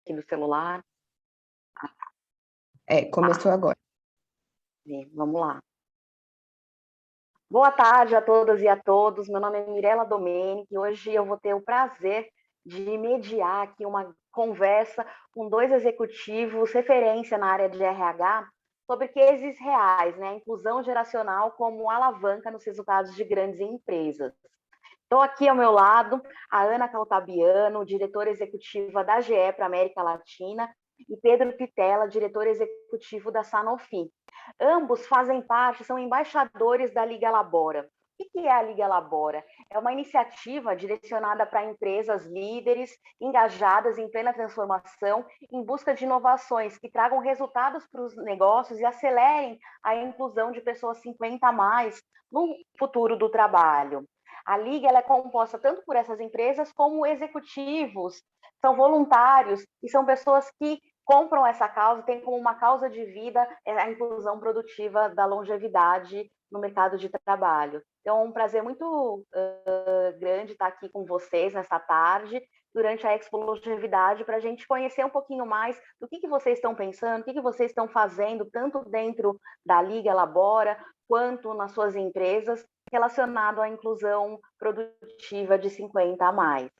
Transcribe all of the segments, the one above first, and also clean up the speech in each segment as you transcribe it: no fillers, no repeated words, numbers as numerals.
aqui do celular. Começou agora. Vamos lá. Boa tarde a todas e a todos. Meu nome é Mirela Domenici e hoje eu vou ter o prazer de mediar aqui uma conversa com dois executivos referência na área de RH sobre cases reais, né? Inclusão geracional como alavanca nos resultados de grandes empresas. Estou aqui ao meu lado a Ana Caltabiano, diretora executiva da GE para a América Latina, e Pedro Pitella, diretor executivo da Sanofi. Ambos fazem parte, são embaixadores da Liga Labora. O que é a Liga Labora? É uma iniciativa direcionada para empresas líderes, engajadas em plena transformação, em busca de inovações que tragam resultados para os negócios e acelerem a inclusão de pessoas 50 a mais no futuro do trabalho. A Liga ela é composta tanto por essas empresas como executivos, são voluntários e são pessoas que compram essa causa, têm como uma causa de vida a inclusão produtiva da longevidade no mercado de trabalho. Então, é um prazer muito grande estar aqui com vocês nessa tarde, durante a Expo Longevidade, para a gente conhecer um pouquinho mais do que vocês estão pensando, o que vocês estão fazendo, tanto dentro da Liga Labora, quanto nas suas empresas, relacionado à inclusão produtiva de 50 a mais.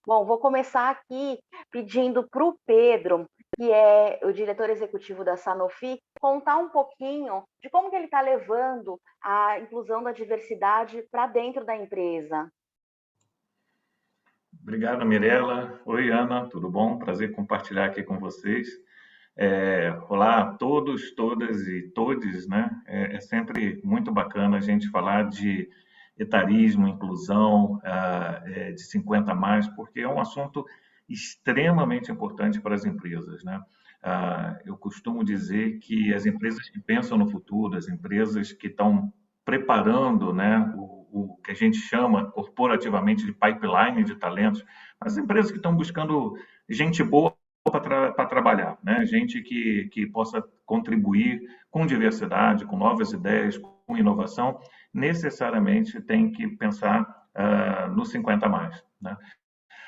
Bom, vou começar aqui pedindo para o Pedro, que é o diretor executivo da Sanofi, contar um pouquinho de como que ele está levando a inclusão da diversidade para dentro da empresa. Obrigado, Mirela. Oi, Ana, tudo bom? Prazer compartilhar aqui com vocês. Olá a todos, todas e todes, né? É sempre muito bacana a gente falar de etarismo, inclusão, de 50 a mais, porque é um assunto extremamente importante para as empresas, né? Eu costumo dizer que as empresas que pensam no futuro, as empresas que estão preparando, né, o que a gente chama corporativamente de pipeline de talentos, as empresas que estão buscando gente boa para trabalhar, né? Gente que possa contribuir com diversidade, com novas ideias, com inovação, necessariamente tem que pensar no 50 a mais, né?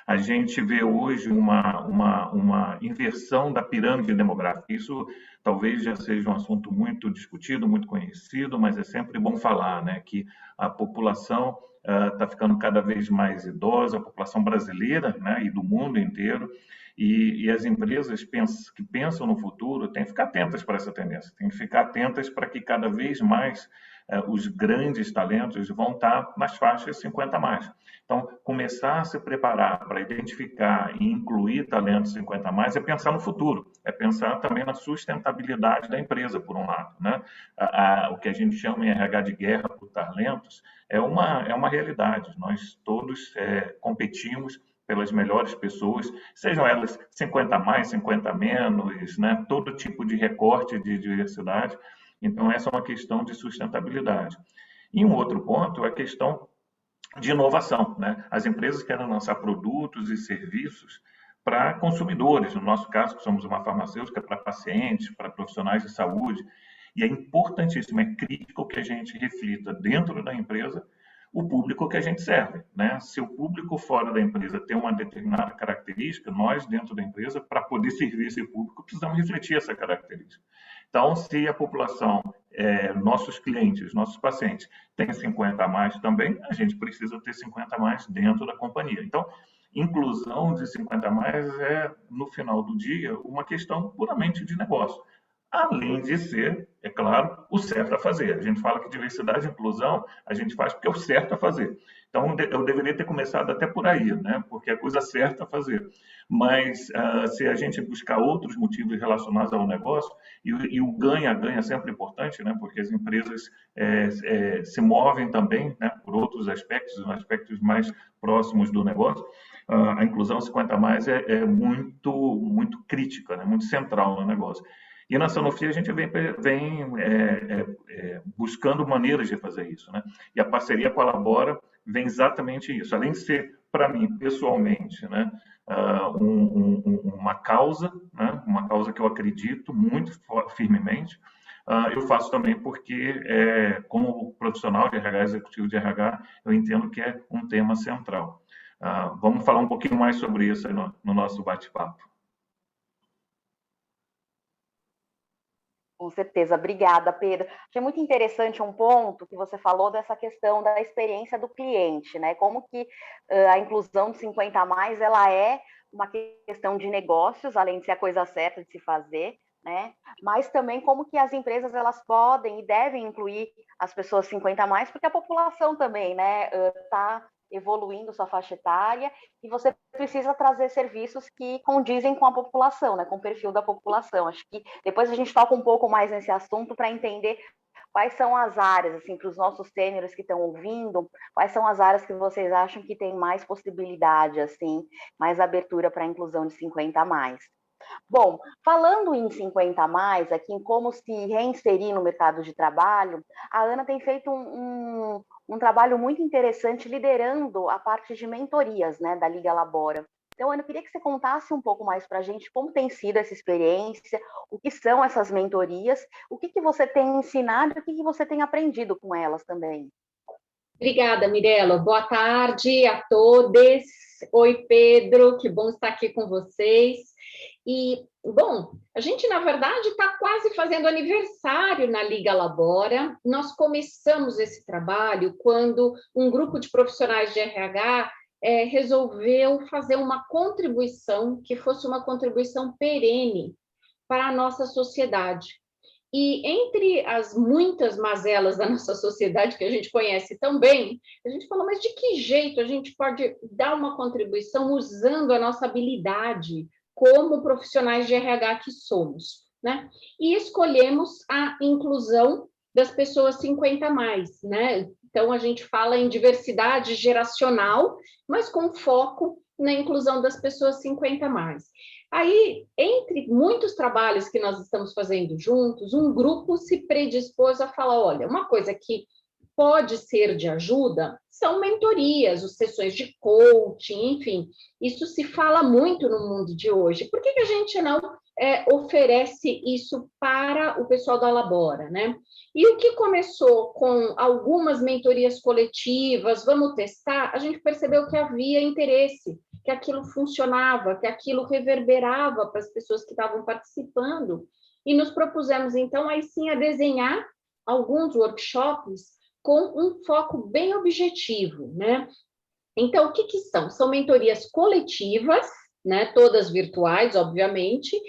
A gente vê hoje uma inversão da pirâmide demográfica. Isso talvez já seja um assunto muito discutido, muito conhecido, mas é sempre bom falar, né, que a população está ficando cada vez mais idosa, a população brasileira, né, e do mundo inteiro, e as empresas que pensam no futuro têm que ficar atentas para essa tendência, têm que ficar atentas para que cada vez mais os grandes talentos vão estar nas faixas 50 a mais. Então, começar a se preparar para identificar e incluir talentos 50 a mais é pensar no futuro, é pensar também na sustentabilidade da empresa, por um lado, né? O que a gente chama em RH de guerra por talentos é uma realidade. Nós todos competimos pelas melhores pessoas, sejam elas 50 a mais, 50 a menos, né? Todo tipo de recorte de diversidade. Então, essa é uma questão de sustentabilidade. E um outro ponto é a questão de inovação, né? As empresas querem lançar produtos e serviços para consumidores, no nosso caso, que somos uma farmacêutica, para pacientes, para profissionais de saúde, e é importantíssimo, é crítico que a gente reflita dentro da empresa o público que a gente serve, né? Se o público fora da empresa tem uma determinada característica, nós dentro da empresa, para poder servir esse público, precisamos refletir essa característica. Então, se a população, nossos clientes, nossos pacientes, tem 50 a mais também, a gente precisa ter 50 a mais dentro da companhia. Então, inclusão de 50 a mais é, no final do dia, uma questão puramente de negócio. Além de ser, é claro, o certo a fazer. A gente fala que diversidade e inclusão a gente faz porque é o certo a fazer. Então, eu deveria ter começado até por aí, né? Porque é a coisa certa a fazer. Mas, se a gente buscar outros motivos relacionados ao negócio, e o ganha-ganha é sempre importante, né? Porque as empresas se movem também, né? Por outros aspectos mais próximos do negócio, a inclusão 50 a mais é muito crítica, né? Muito central no negócio. E na Sanofi a gente vem buscando maneiras de fazer isso, né? E a parceria com a Labora vem exatamente isso. Além de ser, para mim, pessoalmente, né, uma causa, né, uma causa que eu acredito muito firmemente, eu faço também porque, como profissional de RH, executivo de RH, eu entendo que é um tema central. Vamos falar um pouquinho mais sobre isso aí no nosso bate-papo. Com certeza, obrigada, Pedro. Achei muito interessante um ponto que você falou dessa questão da experiência do cliente, né? Como que a inclusão de 50 a mais, ela é uma questão de negócios, além de ser a coisa certa de se fazer, né? Mas também como que as empresas elas podem e devem incluir as pessoas 50 a mais, porque a população também, né, está evoluindo sua faixa etária e você precisa trazer serviços que condizem com a população, né, com o perfil da população. Acho que depois a gente toca um pouco mais nesse assunto para entender quais são as áreas, assim, para os nossos sêniores que estão ouvindo, quais são as áreas que vocês acham que tem mais possibilidade, assim, mais abertura para a inclusão de 50 a mais. Bom, falando em 50 a mais, aqui em como se reinserir no mercado de trabalho, a Ana tem feito um trabalho muito interessante liderando a parte de mentorias, né, da Liga Labora. Então, Ana, eu queria que você contasse um pouco mais para a gente como tem sido essa experiência, o que são essas mentorias, o que, que você tem ensinado e o que, que você tem aprendido com elas também. Obrigada, Mirela. Boa tarde a todos. Oi, Pedro, que bom estar aqui com vocês. E, bom, a gente, na verdade, está quase fazendo aniversário na Liga Labora. Nós começamos esse trabalho quando um grupo de profissionais de RH resolveu fazer uma contribuição que fosse uma contribuição perene para a nossa sociedade. E entre as muitas mazelas da nossa sociedade que a gente conhece tão bem, a gente falou, mas de que jeito a gente pode dar uma contribuição usando a nossa habilidade como profissionais de RH que somos, né? E escolhemos a inclusão das pessoas 50 a mais, né? Então, a gente fala em diversidade geracional, mas com foco na inclusão das pessoas 50 a mais. Aí, entre muitos trabalhos que nós estamos fazendo juntos, um grupo se predispôs a falar, olha, uma coisa que pode ser de ajuda são mentorias, as sessões de coaching, enfim, isso se fala muito no mundo de hoje. Por que a gente não oferece isso para o pessoal da Labora, né? E o que começou com algumas mentorias coletivas, vamos testar, a gente percebeu que havia interesse, que aquilo funcionava, que aquilo reverberava para as pessoas que estavam participando, e nos propusemos, então, aí sim, a desenhar alguns workshops com um foco bem objetivo, né? Então, o que que são? São mentorias coletivas, né? Todas virtuais, obviamente,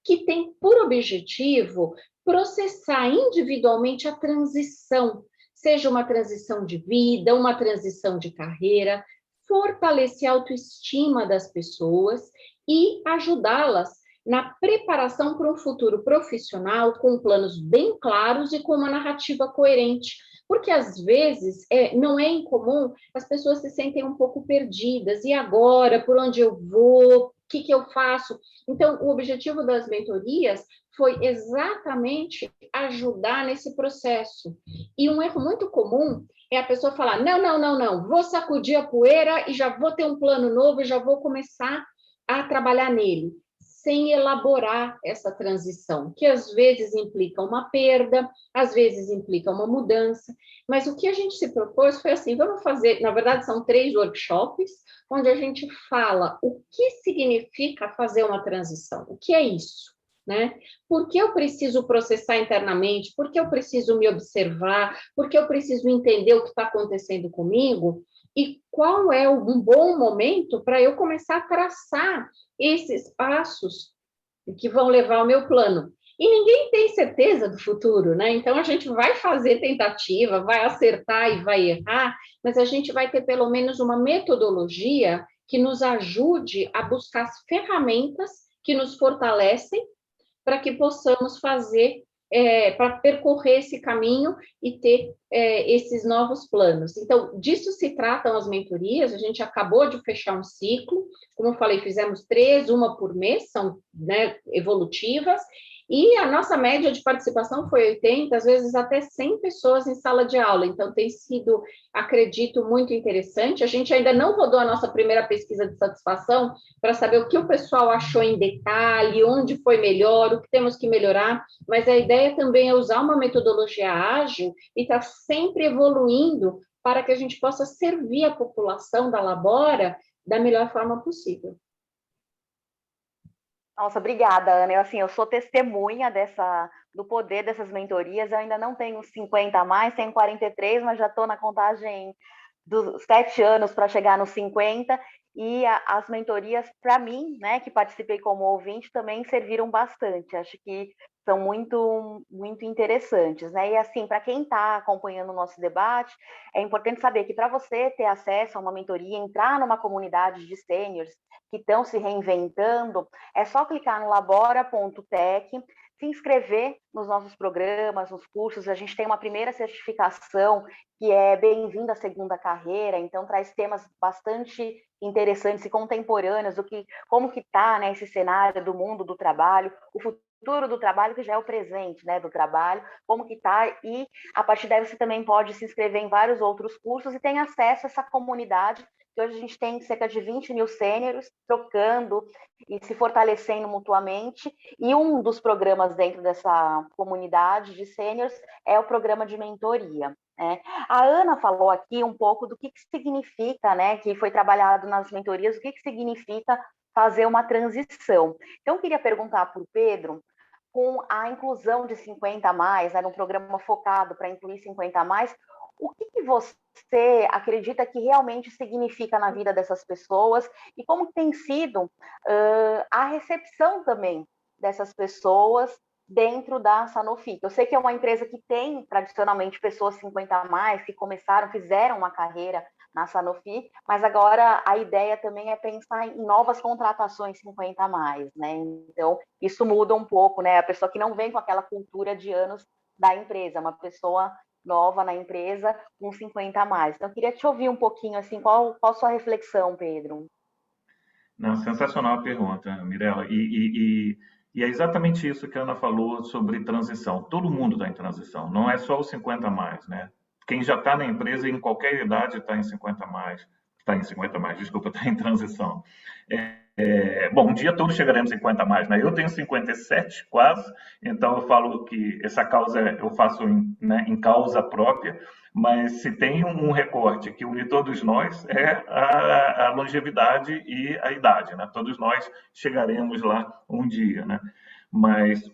que têm por objetivo processar individualmente a transição, seja uma transição de vida, uma transição de carreira, fortalecer a autoestima das pessoas e ajudá-las na preparação para um futuro profissional com planos bem claros e com uma narrativa coerente. Porque, às vezes, não é incomum, as pessoas se sentem um pouco perdidas. E agora? Por onde eu vou? O que eu faço? Então, o objetivo das mentorias foi exatamente ajudar nesse processo. E um erro muito comum é a pessoa falar, não, vou sacudir a poeira e já vou ter um plano novo e já vou começar a trabalhar nele, sem elaborar essa transição, que às vezes implica uma perda, às vezes implica uma mudança, mas o que a gente se propôs foi assim, vamos fazer, na verdade são 3 workshops, onde a gente fala o que significa fazer uma transição, o que é isso? Né? Por que eu preciso processar internamente? Por que eu preciso me observar? Por que eu preciso entender o que está acontecendo comigo? E qual é um bom momento para eu começar a traçar esses passos que vão levar ao meu plano? E ninguém tem certeza do futuro, né? Então, a gente vai fazer tentativa, vai acertar e vai errar, mas a gente vai ter pelo menos uma metodologia que nos ajude a buscar as ferramentas que nos fortalecem para que possamos fazer, para percorrer esse caminho e ter esses novos planos. Então, disso se tratam as mentorias, a gente acabou de fechar um ciclo, como eu falei, fizemos 3, uma por mês, são, né, evolutivas, e a nossa média de participação foi 80, às vezes até 100 pessoas em sala de aula, então tem sido, acredito, muito interessante. A gente ainda não rodou a nossa primeira pesquisa de satisfação para saber o que o pessoal achou em detalhe, onde foi melhor, o que temos que melhorar, mas a ideia também é usar uma metodologia ágil e estar sempre evoluindo para que a gente possa servir a população da Labora da melhor forma possível. Nossa, obrigada, Ana. Eu sou testemunha dessa do poder dessas mentorias. Eu ainda não tenho 50 a mais, tenho 43, mas já estou na contagem dos 7 anos para chegar nos 50, e as mentorias, para mim, né, que participei como ouvinte, também serviram bastante. Acho que são muito, muito interessantes, né? E assim, para quem está acompanhando o nosso debate, é importante saber que para você ter acesso a uma mentoria, entrar numa comunidade de sêniores que estão se reinventando, é só clicar no labora.tech, se inscrever nos nossos programas, nos cursos. A gente tem uma primeira certificação que é Bem-vindo à Segunda Carreira, então traz temas bastante interessantes e contemporâneos do que, como que está, né, esse cenário do mundo do trabalho, o futuro do trabalho, que já é o presente, né, do trabalho, como que está, e a partir daí você também pode se inscrever em vários outros cursos e tem acesso a essa comunidade, que hoje a gente tem cerca de 20 mil sêniores trocando e se fortalecendo mutuamente, e um dos programas dentro dessa comunidade de sêniores é o programa de mentoria. A Ana falou aqui um pouco do que significa, né, que foi trabalhado nas mentorias, o que significa fazer uma transição. Então, eu queria perguntar para o Pedro, com a inclusão de 50 a mais, né, num programa focado para incluir 50 a mais, o que você acredita que realmente significa na vida dessas pessoas e como tem sido a recepção também dessas pessoas dentro da Sanofi? Eu sei que é uma empresa que tem tradicionalmente pessoas 50 a mais que começaram, fizeram uma carreira na Sanofi, mas agora a ideia também é pensar em novas contratações 50 a mais, né? Então, isso muda um pouco, né? A pessoa que não vem com aquela cultura de anos da empresa, uma pessoa nova na empresa com 50 a mais. Então, eu queria te ouvir um pouquinho, assim, qual a sua reflexão, Pedro? Não, sensacional a pergunta, Mirella. E é exatamente isso que a Ana falou sobre transição. Todo mundo está em transição, não é só os 50 a mais, né? Quem já está na empresa em qualquer idade está em 50 a mais, está em 50 a mais, desculpa, está em transição. Bom, um dia todos chegaremos em 50 a mais, né? Eu tenho 57 quase, então eu falo que essa causa eu faço né, em causa própria, mas se tem um recorte que une todos nós é a longevidade e a idade, né? Todos nós chegaremos lá um dia, né? Mas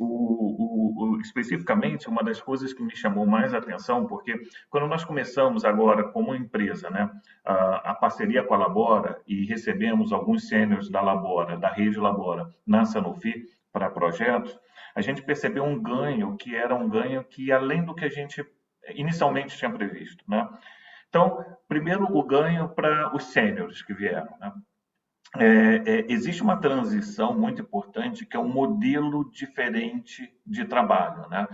especificamente uma das coisas que me chamou mais a atenção, porque quando nós começamos agora como empresa, né, a parceria com a Labora e recebemos alguns sêniores da Labora, da rede Labora, na Sanofi para projetos, a gente percebeu um ganho que era um ganho que além do que a gente inicialmente tinha previsto, né? Então, primeiro o ganho para os sêniores que vieram, né? Existe uma transição muito importante que é um modelo diferente de trabalho, né?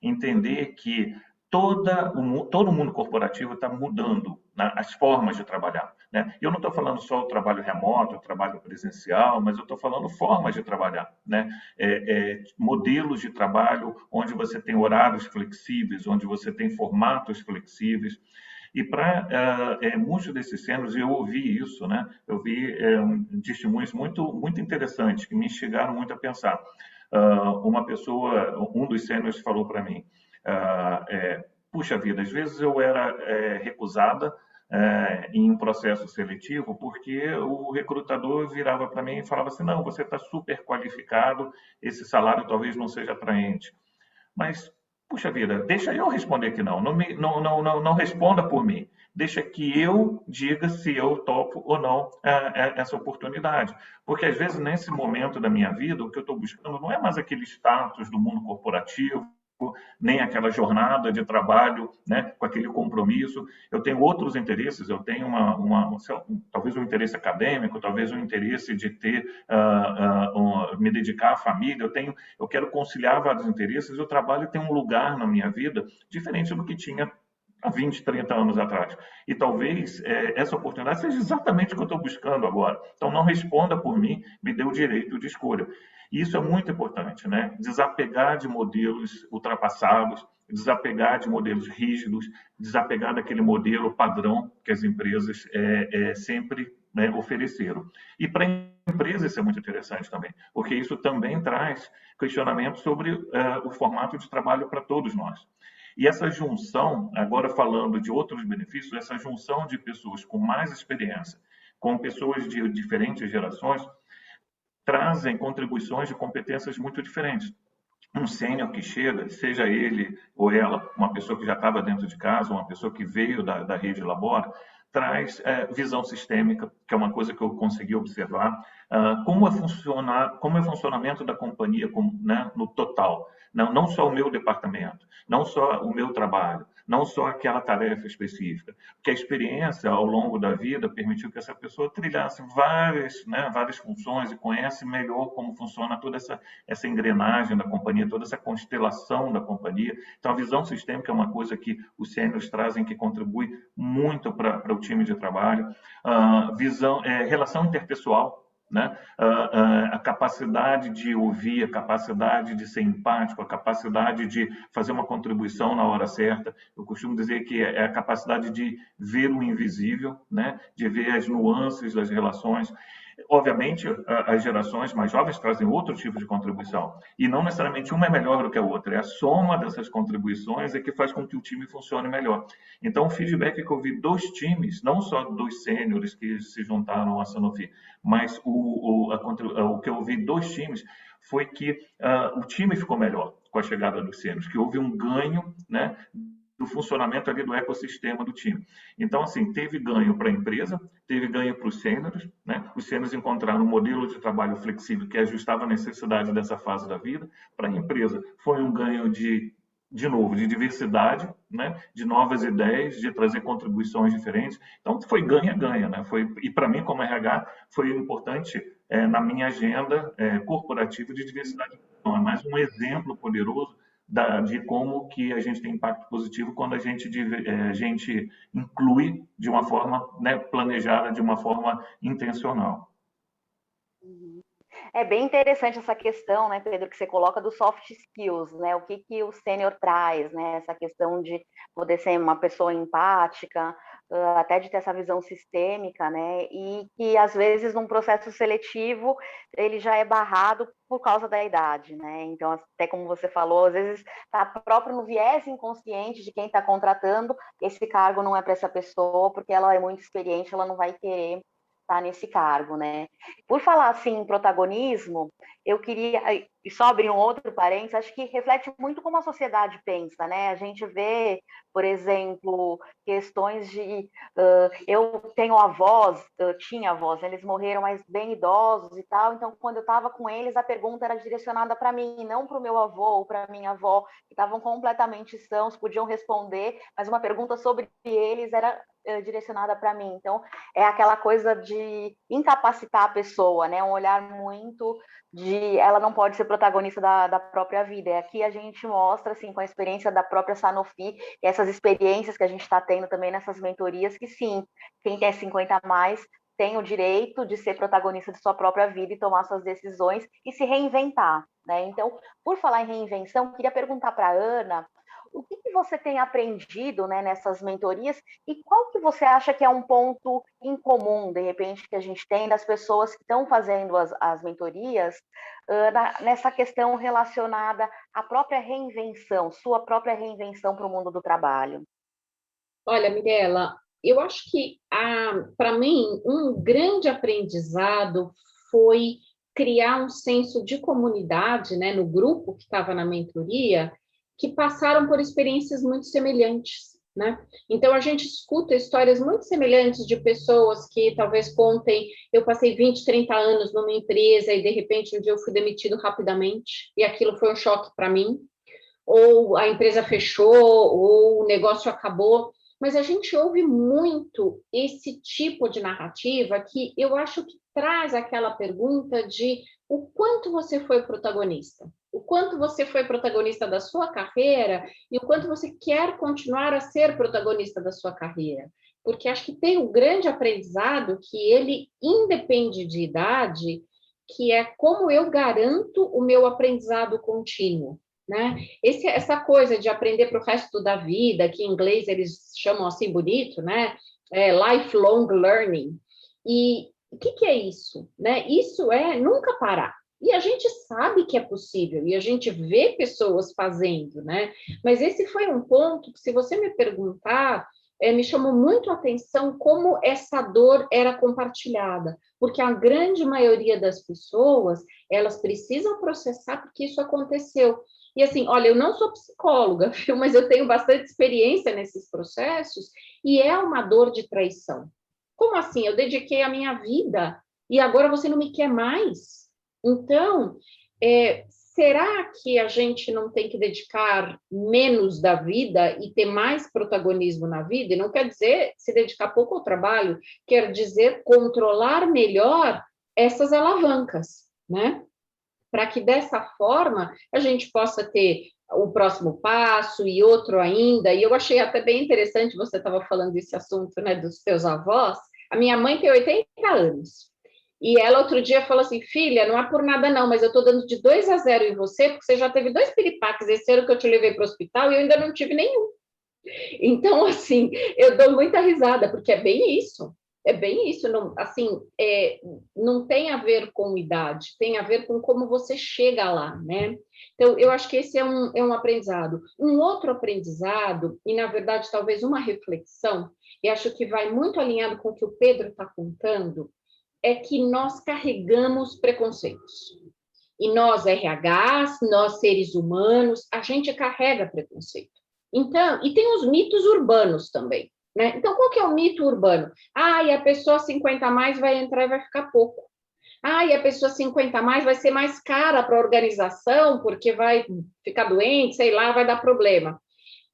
Entender que todo o mundo corporativo está mudando, né, as formas de trabalhar, né? Eu não estou falando só o trabalho remoto, o trabalho presencial, mas eu estou falando formas de trabalhar, né? Modelos de trabalho onde você tem horários flexíveis, onde você tem formatos flexíveis. E para muitos desses cenários, eu ouvi isso, né? Eu vi testemunhos muito interessantes que me instigaram muito a pensar. Uma pessoa, um dos sêniores falou para mim, puxa vida, às vezes eu era recusada em um processo seletivo porque o recrutador virava para mim e falava assim, não, você está super qualificado, esse salário talvez não seja atraente. Mas, puxa vida, deixa eu responder que não. Não responda por mim. Deixa que eu diga se eu topo ou não essa oportunidade. Porque, às vezes, nesse momento da minha vida, o que eu estou buscando não é mais aquele status do mundo corporativo, nem aquela jornada de trabalho, né, com aquele compromisso. Eu tenho outros interesses, eu tenho talvez um interesse acadêmico, talvez um interesse de ter, me dedicar à família, eu quero conciliar vários interesses, e o trabalho tem um lugar na minha vida diferente do que tinha há 20, 30 anos atrás. E talvez essa oportunidade seja exatamente o que eu estou buscando agora. Então, não responda por mim, me dê o direito de escolha. E isso é muito importante, né? Desapegar de modelos ultrapassados, desapegar de modelos rígidos, desapegar daquele modelo padrão que as empresas sempre, né, ofereceram. E para a empresa isso é muito interessante também, porque isso também traz questionamentos sobre o formato de trabalho para todos nós. E essa junção, agora falando de outros benefícios, essa junção de pessoas com mais experiência, com pessoas de diferentes gerações, trazem contribuições de competências muito diferentes. um sênior que chega, seja ele ou ela uma pessoa que já estava dentro de casa, uma pessoa que veio da rede Labora, traz visão sistêmica, que é uma coisa que eu consegui observar, como é o funcionamento da companhia né, no total. Não só o meu departamento, não só o meu trabalho, não só aquela tarefa específica, porque a experiência ao longo da vida permitiu que essa pessoa trilhasse várias funções e conhece melhor como funciona toda essa engrenagem da companhia, toda essa constelação da companhia. Então, a visão sistêmica é uma coisa que os sêniores trazem que contribui muito para o time de trabalho. Relação interpessoal, né? A capacidade de ouvir, a capacidade de ser empático, a capacidade de fazer uma contribuição na hora certa. Eu costumo dizer que é a capacidade de ver o invisível, né? De ver as nuances das relações. Obviamente, as gerações mais jovens trazem outro tipo de contribuição, e não necessariamente uma é melhor do que a outra, é a soma dessas contribuições que faz com que o time funcione melhor. Então, o feedback que eu vi dos times, não só dos sêniores que se juntaram à Sanofi, mas o que eu vi dos times foi que o time ficou melhor com a chegada dos sêniores, que houve um ganho, né, do funcionamento ali do ecossistema do time. Então, assim, teve ganho para a empresa, teve ganho para os sêniores, né? Os sêniores encontraram um modelo de trabalho flexível que ajustava a necessidade dessa fase da vida. Para a empresa, foi um ganho de novo, de diversidade, né? De novas ideias, de trazer contribuições diferentes. Então, foi ganha-ganha, né? E para mim, como RH, foi importante na minha agenda corporativa de diversidade. Então, é mais um exemplo poderoso de como que a gente tem impacto positivo quando a gente inclui de uma forma, né, planejada, de uma forma intencional. É bem interessante essa questão, né, Pedro, que você coloca dos soft skills, né? O que o sênior traz, né? Essa questão de poder ser uma pessoa empática, até de ter essa visão sistêmica, né? E que às vezes num processo seletivo ele já é barrado por causa da idade, né? Então, até como você falou, às vezes está próprio no viés inconsciente de quem está contratando, esse cargo não é para essa pessoa, porque ela é muito experiente, ela não vai querer estar nesse cargo, né? Por falar assim em protagonismo, eu queria, e só abrir um outro parênteses, acho que reflete muito como a sociedade pensa, né? A gente vê, por exemplo, questões de eu tenho avós, eu tinha avós, né? Eles morreram, mas bem idosos e tal, então quando eu estava com eles, a pergunta era direcionada para mim, não para o meu avô ou para minha avó, que estavam completamente sãos, podiam responder, mas uma pergunta sobre eles era direcionada para mim. Então, é aquela coisa de incapacitar a pessoa, né? Um olhar muito de ela não pode ser protagonista da própria vida. E aqui a gente mostra, assim, com a experiência da própria Sanofi, essas experiências que a gente está tendo também nessas mentorias, que sim, quem tem 50 a mais tem o direito de ser protagonista de sua própria vida e tomar suas decisões e se reinventar, né? Então, por falar em reinvenção, queria perguntar para a Ana o que você tem aprendido, né, nessas mentorias e qual que você acha que é um ponto em comum, de repente, que a gente tem das pessoas que estão fazendo as mentorias nessa questão relacionada à própria reinvenção, sua própria reinvenção para o mundo do trabalho? Olha, Mirela, eu acho que, para mim, um grande aprendizado foi criar um senso de comunidade, né, no grupo que estava na mentoria, que passaram por experiências muito semelhantes, né? Então, a gente escuta histórias muito semelhantes de pessoas que talvez contem, eu passei 20, 30 anos numa empresa e, de repente, um dia eu fui demitido rapidamente e aquilo foi um choque para mim, ou a empresa fechou, ou o negócio acabou, mas a gente ouve muito esse tipo de narrativa que eu acho que traz aquela pergunta de o quanto você foi protagonista, o quanto você foi protagonista da sua carreira e o quanto você quer continuar a ser protagonista da sua carreira. Porque acho que tem um grande aprendizado que ele independe de idade, que é como eu garanto o meu aprendizado contínuo, né? Essa coisa de aprender para o resto da vida, que em inglês eles chamam assim bonito, né? Lifelong learning. E o que é isso? Né? Isso é nunca parar. E a gente sabe que é possível, e a gente vê pessoas fazendo, né? Mas esse foi um ponto que, se você me perguntar, me chamou muito a atenção como essa dor era compartilhada, porque a grande maioria das pessoas, elas precisam processar porque isso aconteceu. E assim, olha, eu não sou psicóloga, viu? Mas eu tenho bastante experiência nesses processos, e é uma dor de traição. Como assim? Eu dediquei a minha vida e agora você não me quer mais? Então, será que a gente não tem que dedicar menos da vida e ter mais protagonismo na vida? E não quer dizer se dedicar pouco ao trabalho, quer dizer controlar melhor essas alavancas, né? Para que dessa forma a gente possa ter o próximo passo e outro ainda. E eu achei até bem interessante, você estava falando desse assunto, né, dos teus avós. A minha mãe tem 80 anos. E ela outro dia falou assim, filha, não é por nada não, mas eu estou dando de 2-0 em você, porque você já teve 2 piripaques esse ano que eu te levei para o hospital e eu ainda não tive nenhum. Então, assim, eu dou muita risada, porque é bem isso. É bem isso, não, assim, não tem a ver com idade, tem a ver com como você chega lá, né? Então, eu acho que esse é um aprendizado. Um outro aprendizado, e na verdade talvez uma reflexão, e acho que vai muito alinhado com o que o Pedro está contando, é que nós carregamos preconceitos. E nós, RHs, nós seres humanos, a gente carrega preconceito. Então, e tem os mitos urbanos também, né? Então, qual que é o mito urbano? Ah, e a pessoa 50 a mais vai entrar e vai ficar pouco. Ah, e a pessoa 50 a mais vai ser mais cara para a organização, porque vai ficar doente, sei lá, vai dar problema.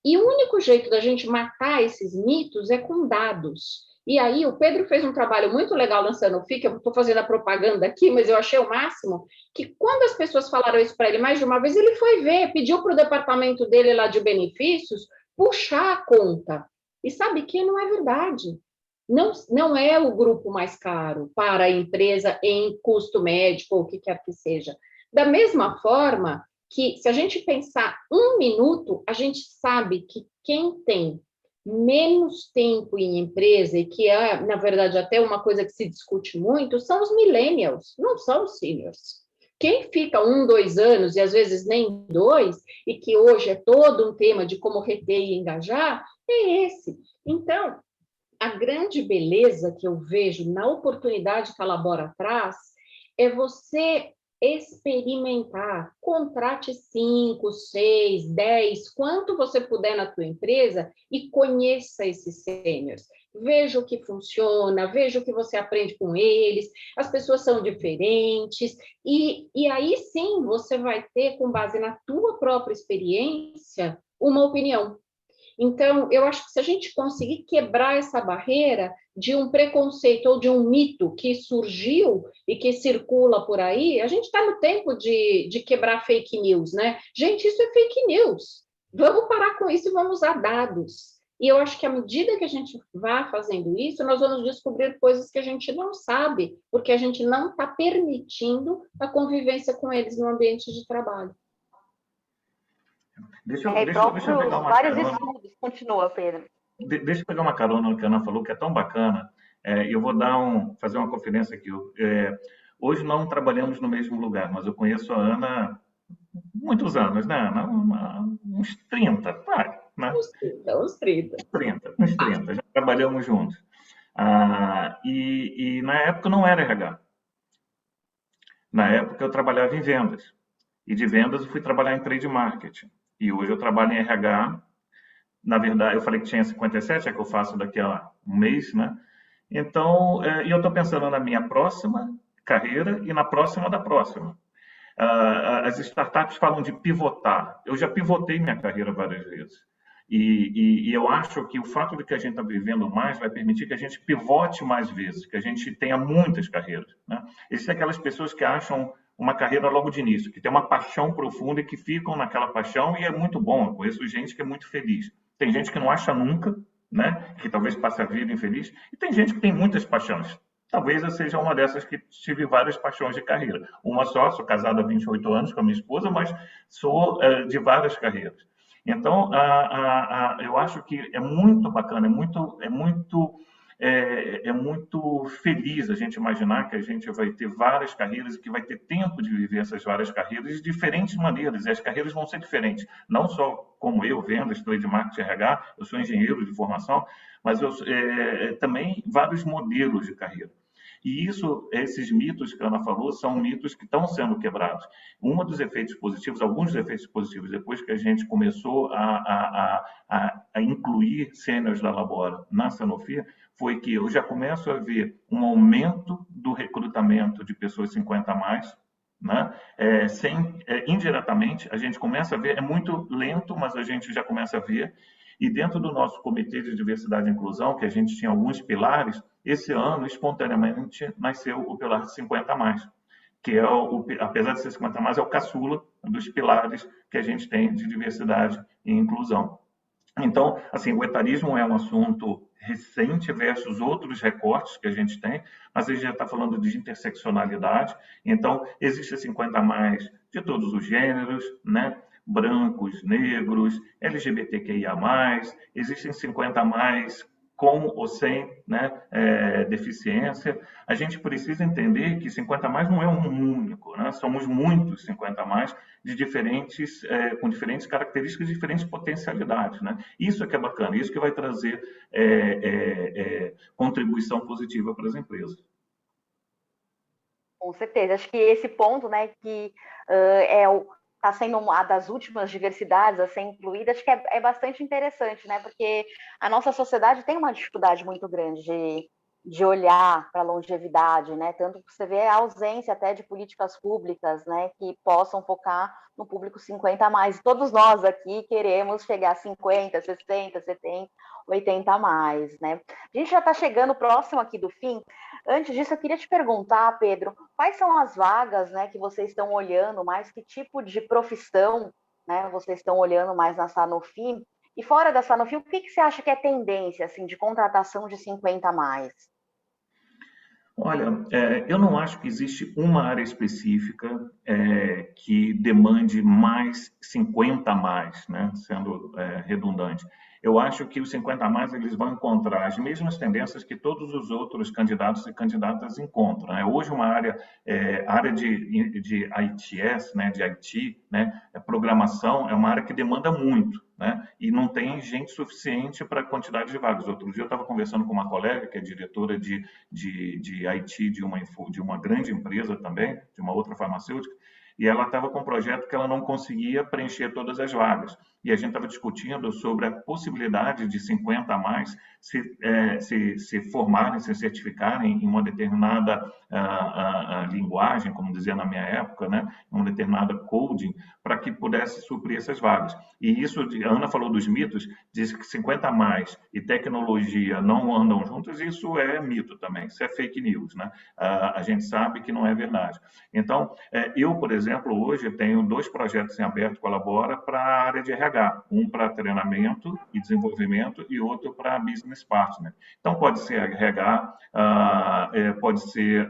E o único jeito da gente matar esses mitos é com dados. E aí, o Pedro fez um trabalho muito legal lançando o FIC, eu estou fazendo a propaganda aqui, mas eu achei o máximo, que quando as pessoas falaram isso para ele mais de uma vez, ele foi ver, pediu para o departamento dele lá de benefícios puxar a conta. E sabe que não é verdade. Não é o grupo mais caro para a empresa em custo médico, ou o que quer que seja. Da mesma forma que, se a gente pensar 1 minuto, a gente sabe que quem tem menos tempo em empresa, e que é, na verdade, até uma coisa que se discute muito, são os millennials, não são os seniors. Quem fica 1, 2 anos, e às vezes nem 2, e que hoje é todo um tema de como reter e engajar, é esse. Então, a grande beleza que eu vejo na oportunidade que a Labora traz é você experimentar, contrate 5, 6, 10, quanto você puder na tua empresa e conheça esses sêniors. Veja o que funciona, veja o que você aprende com eles, as pessoas são diferentes, e aí sim você vai ter, com base na tua própria experiência, uma opinião. Então, eu acho que se a gente conseguir quebrar essa barreira de um preconceito ou de um mito que surgiu e que circula por aí, a gente está no tempo de quebrar fake news, né? Gente, isso é fake news. Vamos parar com isso e vamos usar dados. E eu acho que à medida que a gente vá fazendo isso, nós vamos descobrir coisas que a gente não sabe, porque a gente não está permitindo a convivência com eles no ambiente de trabalho. Deixa eu pegar uma vários carona. estudos. Continua, Pedro. Deixa eu pegar uma carona no que a Ana falou, que é tão bacana. Eu vou fazer uma conferência aqui. Hoje não trabalhamos no mesmo lugar, mas eu conheço a Ana há muitos anos, né, Ana? Uns 30, vai, né? Uns 30. Uns 30, já trabalhamos juntos. E na época não era RH. Na época eu trabalhava em vendas. E de vendas eu fui trabalhar em trade marketing. E hoje eu trabalho em RH. Na verdade, eu falei que tinha 57, é que eu faço daqui a um mês, né? Então, eu estou pensando na minha próxima carreira e na próxima da próxima. As startups falam de pivotar. Eu já pivotei minha carreira várias vezes. E eu acho que o fato de que a gente está vivendo mais vai permitir que a gente pivote mais vezes, que a gente tenha muitas carreiras, né? Existem aquelas pessoas que acham uma carreira logo de início, que tem uma paixão profunda e que ficam naquela paixão, e é muito bom. Eu conheço gente que é muito feliz. Tem gente que não acha nunca, né? Que talvez passe a vida infeliz, e tem gente que tem muitas paixões. Talvez eu seja uma dessas que tive várias paixões de carreira. Uma só, sou casado há 28 anos com a minha esposa, mas sou de várias carreiras. Então, eu acho que é muito bacana, é muito é muito feliz a gente imaginar que a gente vai ter várias carreiras e que vai ter tempo de viver essas várias carreiras de diferentes maneiras, e as carreiras vão ser diferentes, não só como eu, vendas, estou de marketing RH, eu sou engenheiro de formação, mas também vários modelos de carreira. E esses mitos que a Ana falou, são mitos que estão sendo quebrados. Um dos efeitos positivos, alguns dos efeitos positivos, depois que a gente começou a incluir sêniores da Labora na Sanofi, foi que eu já começo a ver um aumento do recrutamento de pessoas 50 a mais, né? Indiretamente, a gente começa a ver, é muito lento, mas a gente já começa a ver. E dentro do nosso Comitê de Diversidade e Inclusão, que a gente tinha alguns pilares, esse ano, espontaneamente, nasceu o pilar de 50 a mais, que apesar de ser 50 a mais, é o caçula dos pilares que a gente tem de diversidade e inclusão. Então, assim, o etarismo é um assunto recente versus outros recortes que a gente tem, mas a gente já está falando de interseccionalidade, então existe 50 a mais de todos os gêneros, né? Brancos, negros, LGBTQIA+, existem 50 a mais com ou sem, né, deficiência. A gente precisa entender que 50 a mais não é um único, né? Somos muitos 50 a mais de diferentes, com diferentes características, diferentes potencialidades, né? Isso é que é bacana, isso que vai trazer contribuição positiva para as empresas. Com certeza, acho que esse ponto, né, que está sendo uma das últimas diversidades a ser incluída, acho que é bastante interessante, né, porque a nossa sociedade tem uma dificuldade muito grande de olhar para a longevidade, né, tanto que você vê a ausência até de políticas públicas, né, que possam focar no público 50 a mais. Todos nós aqui queremos chegar a 50, 60, 70, 80 a mais, né. A gente já está chegando próximo aqui do fim. Antes disso, eu queria te perguntar, Pedro, quais são as vagas, né, que vocês estão olhando mais, que tipo de profissão, né, vocês estão olhando mais na Sanofi? E fora da Sanofi, o que você acha que é tendência, assim, de contratação de 50 a mais? Olha, eu não acho que existe uma área específica que demande mais 50 a mais, né? Sendo redundante. Eu acho que os 50 a mais eles vão encontrar as mesmas tendências que todos os outros candidatos e candidatas encontram, né? Hoje uma área de ITS, né? De IT, né? Programação é uma área que demanda muito, né? E não tem gente suficiente para a quantidade de vagas. Outro dia eu estava conversando com uma colega que é diretora de IT de uma grande empresa também, de uma outra farmacêutica, e ela estava com um projeto que ela não conseguia preencher todas as vagas. E a gente estava discutindo sobre a possibilidade de 50 a mais se formarem, se certificarem em uma determinada linguagem, como dizia na minha época, né, uma determinada coding, para que pudesse suprir essas vagas. E isso, a Ana falou dos mitos, diz que 50 a mais e tecnologia não andam juntos, isso é mito também, isso é fake news, né? A gente sabe que não é verdade. Então, eu, por exemplo, hoje tenho 2 projetos em aberto com a Labora para a área de RH, um para treinamento e desenvolvimento e outro para business partner. Então, pode ser RH, pode ser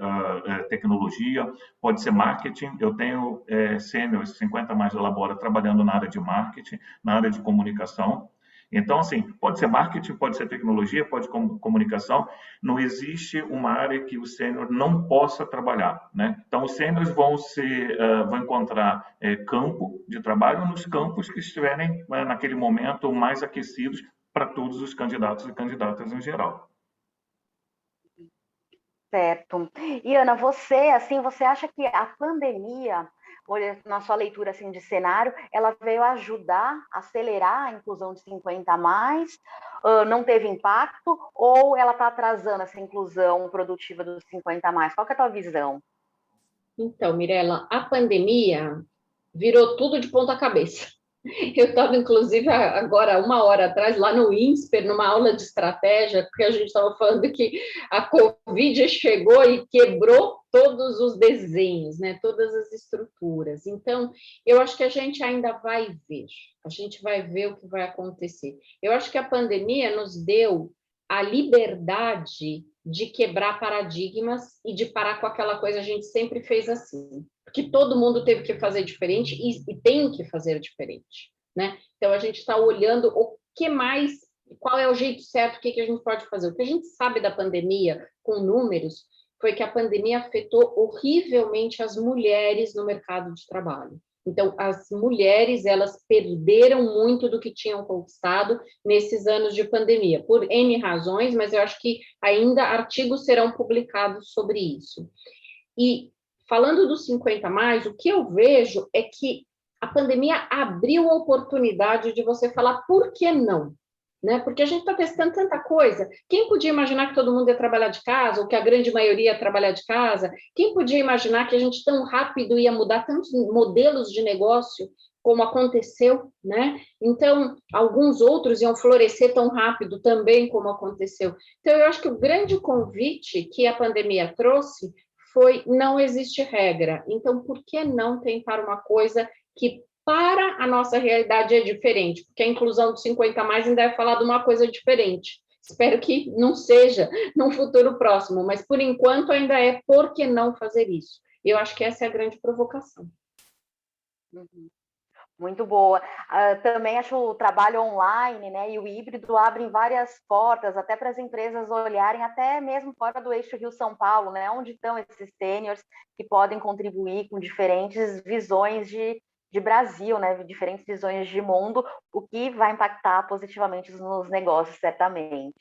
tecnologia, pode ser marketing. Eu tenho sêniores 50 mais da Labora trabalhando na área de marketing, na área de comunicação. Então, assim, pode ser marketing, pode ser tecnologia, pode ser comunicação. Não existe uma área que o sênior não possa trabalhar, né? Então, os sêniores vão encontrar campo de trabalho nos campos que estiverem, naquele momento, mais aquecidos para todos os candidatos e candidatas em geral. Certo. E, Ana, você acha que a pandemia, na sua leitura assim, de cenário, ela veio ajudar, acelerar a inclusão de 50 a mais, não teve impacto, ou ela está atrasando essa inclusão produtiva dos 50 a mais? Qual que é a tua visão? Então, Mirela, a pandemia virou tudo de ponta cabeça. Eu estava, inclusive, agora, 1 hora atrás, lá no INSPER, numa aula de estratégia, porque a gente estava falando que a Covid chegou e quebrou todos os desenhos, né? Todas as estruturas. Então, eu acho que a gente ainda vai ver o que vai acontecer. Eu acho que a pandemia nos deu a liberdade de quebrar paradigmas e de parar com aquela coisa, a gente sempre fez assim, porque todo mundo teve que fazer diferente e tem que fazer diferente, né? Então, a gente está olhando o que mais qual é o jeito certo, o que a gente pode fazer? O que a gente sabe da pandemia, com números, foi que a pandemia afetou horrivelmente as mulheres no mercado de trabalho. Então, as mulheres, elas perderam muito do que tinham conquistado nesses anos de pandemia, por N razões, mas eu acho que ainda artigos serão publicados sobre isso. E, falando dos 50 mais, o que eu vejo é que a pandemia abriu a oportunidade de você falar por que não, né? Porque a gente está testando tanta coisa. Quem podia imaginar que todo mundo ia trabalhar de casa, ou que a grande maioria ia trabalhar de casa? Quem podia imaginar que a gente tão rápido ia mudar tantos modelos de negócio como aconteceu, né? Então, alguns outros iam florescer tão rápido também como aconteceu. Então, eu acho que o grande convite que a pandemia trouxe foi: não existe regra. Então, por que não tentar uma coisa que para a nossa realidade é diferente? Porque a inclusão dos 50 mais ainda é falar de uma coisa diferente. Espero que não seja num futuro próximo, mas por enquanto ainda é por que não fazer isso? Eu acho que essa é a grande provocação. Uhum. Muito boa. Também acho o trabalho online, né, e o híbrido abrem várias portas, até para as empresas olharem, até mesmo fora do eixo Rio-São Paulo, né, onde estão esses sêniors que podem contribuir com diferentes visões de Brasil, né, diferentes visões de mundo, o que vai impactar positivamente nos negócios, certamente.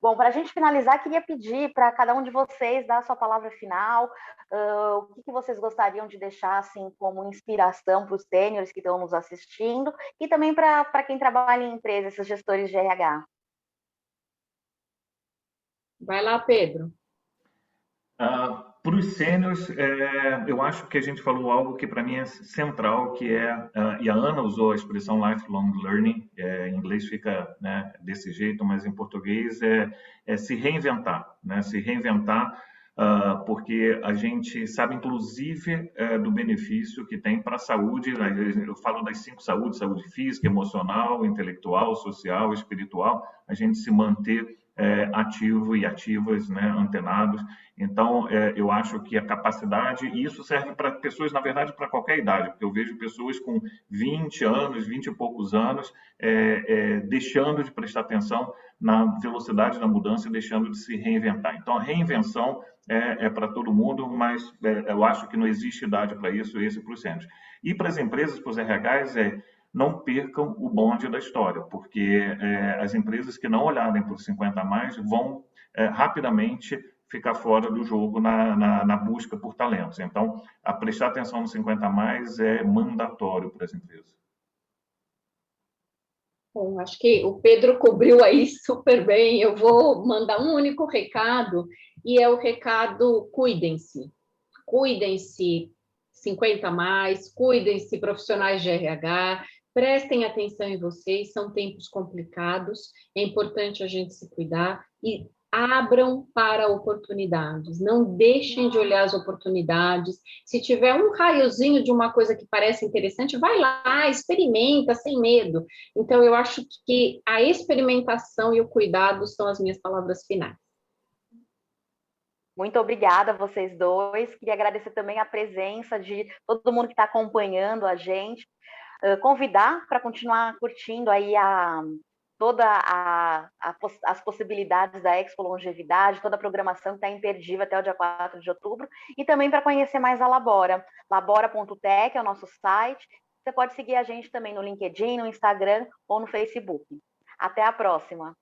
Bom, para a gente finalizar, queria pedir para cada um de vocês dar a sua palavra final. O que vocês gostariam de deixar assim como inspiração para os sêniores que estão nos assistindo e também para quem trabalha em empresas, esses gestores de RH? Vai lá, Pedro. Para os sêniors, eu acho que a gente falou algo que para mim é central, que é, e a Ana usou a expressão lifelong learning, em inglês fica, né, desse jeito, mas em português é se reinventar, né? Se reinventar, porque a gente sabe, inclusive, do benefício que tem para a saúde. Eu falo das 5 saúdes: saúde física, emocional, intelectual, social, espiritual, a gente se manter ativo e ativas, né, antenados. Então, eu acho que a capacidade, e isso serve para pessoas, na verdade, para qualquer idade, porque eu vejo pessoas com 20 anos, 20 e poucos anos, deixando de prestar atenção na velocidade da mudança e deixando de se reinventar. Então, a reinvenção é para todo mundo, mas eu acho que não existe idade para isso, esse para os sêniores. E para as empresas, para os RHs, não percam o bonde da história, porque as empresas que não olharem para os 50 a mais vão rapidamente ficar fora do jogo na busca por talentos. Então, a prestar atenção no 50 a mais é mandatório para as empresas. Bom, acho que o Pedro cobriu aí super bem. Eu vou mandar um único recado, e é o recado: cuidem-se. Cuidem-se 50 a mais, cuidem-se profissionais de RH, prestem atenção em vocês, são tempos complicados, é importante a gente se cuidar e abram para oportunidades, não deixem de olhar as oportunidades. Se tiver um raiozinho de uma coisa que parece interessante, vai lá, experimenta sem medo. Então, eu acho que a experimentação e o cuidado são as minhas palavras finais. Muito obrigada a vocês dois. Queria agradecer também a presença de todo mundo que está acompanhando a gente. Convidar para continuar curtindo aí as possibilidades da Expo Longevidade, toda a programação que está imperdível até o dia 4 de outubro, e também para conhecer mais a Labora. Labora.tech é o nosso site. Você pode seguir a gente também no LinkedIn, no Instagram ou no Facebook. Até a próxima!